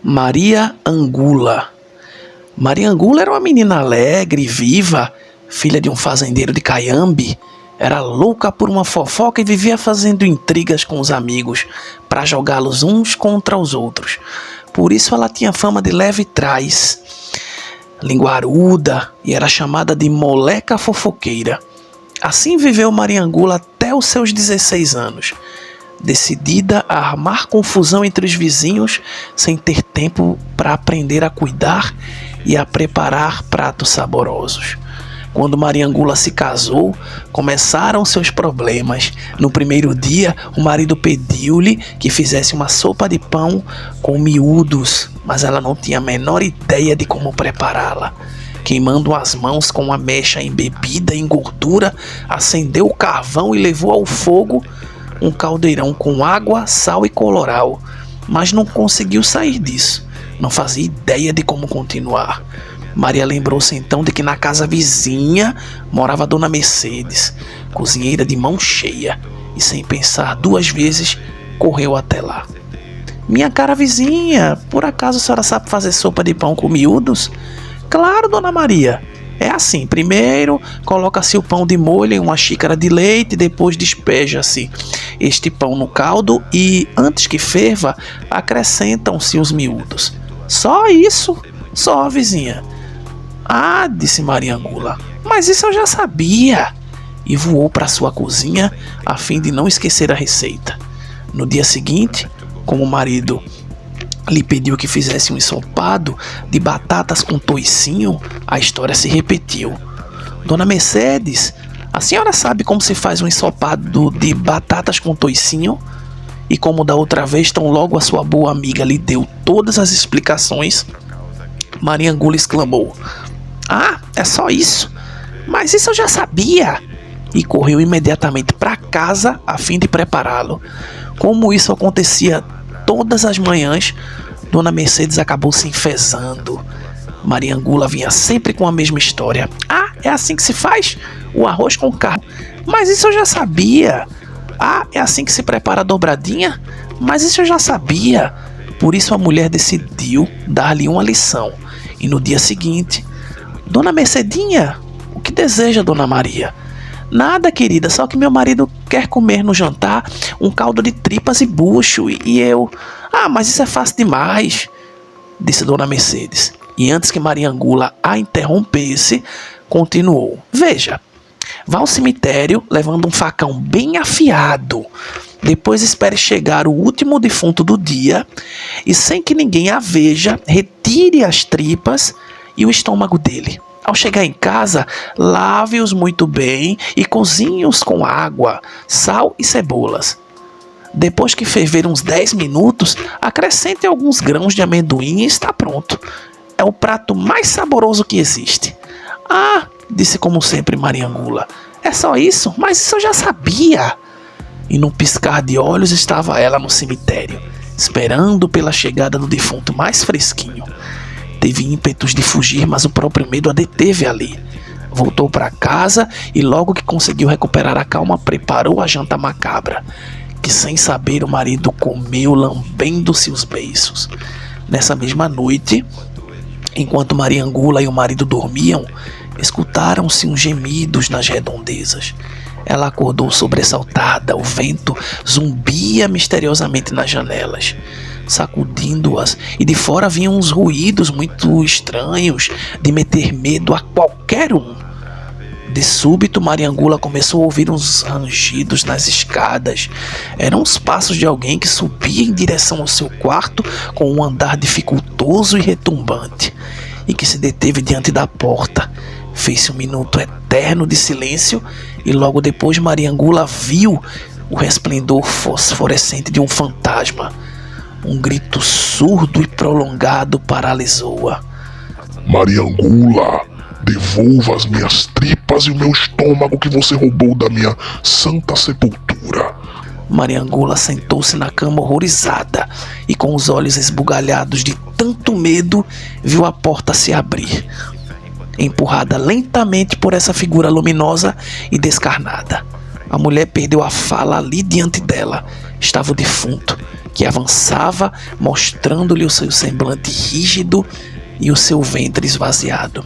Maria Angula. Maria Angula era uma menina alegre e viva, filha de um fazendeiro de Caiambe. Era louca por uma fofoca e vivia fazendo intrigas com os amigos para jogá-los uns contra os outros. Por isso ela tinha fama de leve trás, linguaruda, e era chamada de moleca fofoqueira. Assim viveu Maria Angula até os seus 16 anos, decidida a armar confusão entre os vizinhos sem ter tempo para aprender a cuidar e a preparar pratos saborosos. Quando Maria Angula se casou, começaram seus problemas. No primeiro dia, o marido pediu-lhe que fizesse uma sopa de pão com miúdos, mas ela não tinha a menor ideia de como prepará-la. Queimando as mãos com uma mecha embebida em gordura, acendeu o carvão e levou ao fogo um caldeirão com água, sal e colorau, mas não conseguiu sair disso. Não fazia ideia de como continuar. Maria lembrou-se então de que na casa vizinha morava Dona Mercedes, cozinheira de mão cheia, e sem pensar duas vezes, correu até lá. Minha cara vizinha, por acaso a senhora sabe fazer sopa de pão com miúdos? Claro, Dona Maria. É assim, primeiro coloca-se o pão de molho em uma xícara de leite, depois despeja-se este pão no caldo e, antes que ferva, acrescentam-se os miúdos. Só isso? Só, vizinha. Ah, disse Maria Angula, mas isso eu já sabia. E voou para sua cozinha a fim de não esquecer a receita. No dia seguinte, como o marido lhe pediu que fizesse um ensopado de batatas com toicinho, a história se repetiu. Dona Mercedes, a senhora sabe como se faz um ensopado de batatas com toicinho? E como da outra vez, tão logo a sua boa amiga lhe deu todas as explicações, Maria Angula exclamou: ah, é só isso? Mas isso eu já sabia! E correu imediatamente para casa a fim de prepará-lo. Como isso acontecia todas as manhãs, Dona Mercedes acabou se enfezando. Maria Angula vinha sempre com a mesma história. Ah, é assim que se faz? O arroz com carne. Mas isso eu já sabia. Ah, é assim que se prepara a dobradinha? Mas isso eu já sabia. Por isso a mulher decidiu dar-lhe uma lição. E no dia seguinte: Dona Mercedinha, o que deseja, Dona Maria? Nada, querida, só que meu marido quer comer no jantar um caldo de tripas e bucho e eu... Ah, mas isso é fácil demais, disse Dona Mercedes. E antes que Maria Angula a interrompesse, continuou: veja, vá ao cemitério levando um facão bem afiado. Depois espere chegar o último defunto do dia e, sem que ninguém a veja, retire as tripas e o estômago dele. Ao chegar em casa, lave-os muito bem e cozinhe-os com água, sal e cebolas. Depois que ferver uns 10 minutos, acrescente alguns grãos de amendoim e está pronto. É o prato mais saboroso que existe. Ah, disse como sempre Maria Angula, é só isso? Mas isso eu já sabia. E num piscar de olhos estava ela no cemitério, esperando pela chegada do defunto mais fresquinho. Teve ímpetos de fugir, mas o próprio medo a deteve ali. Voltou para casa e logo que conseguiu recuperar a calma, preparou a janta macabra, que sem saber o marido comeu lambendo-se os beiços. Nessa mesma noite, enquanto Maria Angula e o marido dormiam, escutaram-se uns gemidos nas redondezas. Ela acordou sobressaltada, o vento zumbia misteriosamente nas janelas, sacudindo-as, e de fora vinham uns ruídos muito estranhos, de meter medo a qualquer um. De súbito, Maria Angula começou a ouvir uns rangidos nas escadas. Eram os passos de alguém que subia em direção ao seu quarto com um andar dificultoso e retumbante, e que se deteve diante da porta. Fez-se um minuto eterno de silêncio e logo depois Maria Angula viu o resplendor fosforescente de um fantasma. Um grito surdo e prolongado paralisou-a. Maria Angula, devolva as minhas tripas e o meu estômago que você roubou da minha santa sepultura. Maria Angula sentou-se na cama horrorizada e com os olhos esbugalhados de tanto medo viu a porta se abrir, empurrada lentamente por essa figura luminosa e descarnada. A mulher perdeu a fala ali diante dela. Estava o defunto, que avançava, mostrando-lhe o seu semblante rígido e o seu ventre esvaziado.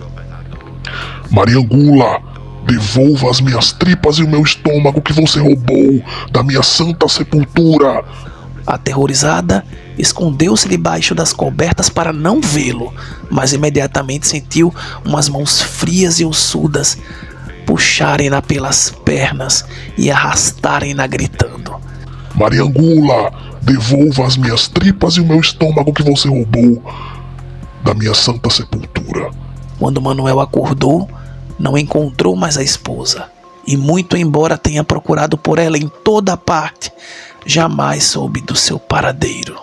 Mariangula, devolva as minhas tripas e o meu estômago que você roubou da minha santa sepultura. Aterrorizada, escondeu-se debaixo das cobertas para não vê-lo, mas imediatamente sentiu umas mãos frias e ossudas puxarem-na pelas pernas e arrastarem-na gritando. Mariangula, devolva as minhas tripas e o meu estômago que você roubou da minha santa sepultura. Quando Manuel acordou, não encontrou mais a esposa, e muito embora tenha procurado por ela em toda parte, jamais soube do seu paradeiro.